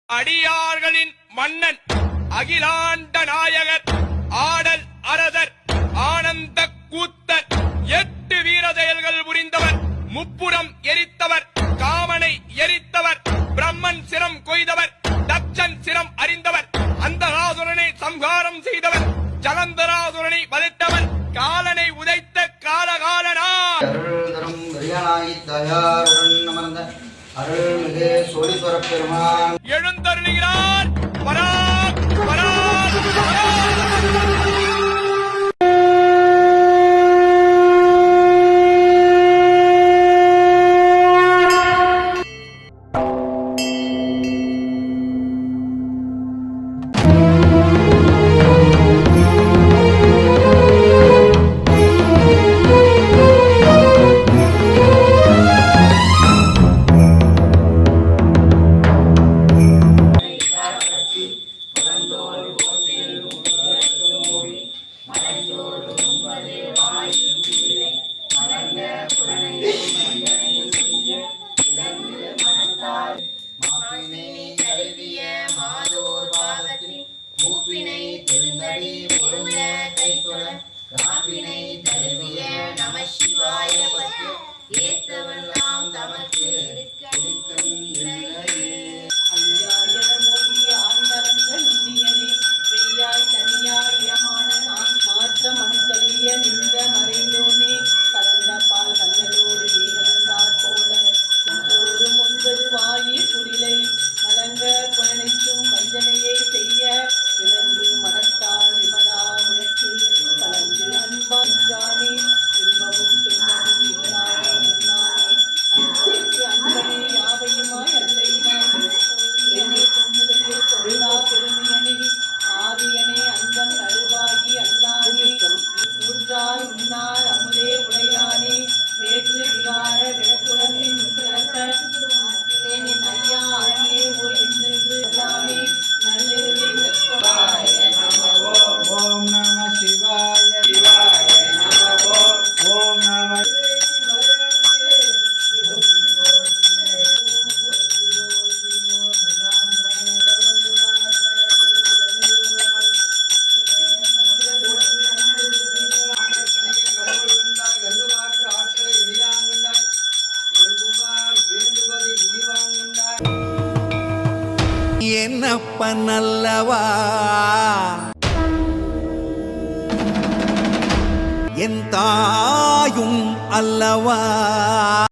அடியார்களின் மன்னன் அகிலாண்ட நாயகர் ஆடல் அரசர் ஆனந்த கூத்தர் 8 வீர செயல்கள் புரிந்தவர் முப்புறம் எரித்தவர் காமனை எரித்தவர் பிரம்மன் சிரம் கொய்தவர் தட்சன் சிரம் அறிந்தவர் அந்தகாசுரனை சம்ஹாரம் செய்தவர் ஜலந்தராசுரனை வதைத்தவர் காலனை உதைத்த காலகாலனார் அருள்மிகு சோழீஸ்வர பெருமான் எழுந்தருளுகிறார். பராக் பராக் பராக். என்னப்பனல்லவா என் தாயும் அல்லவா.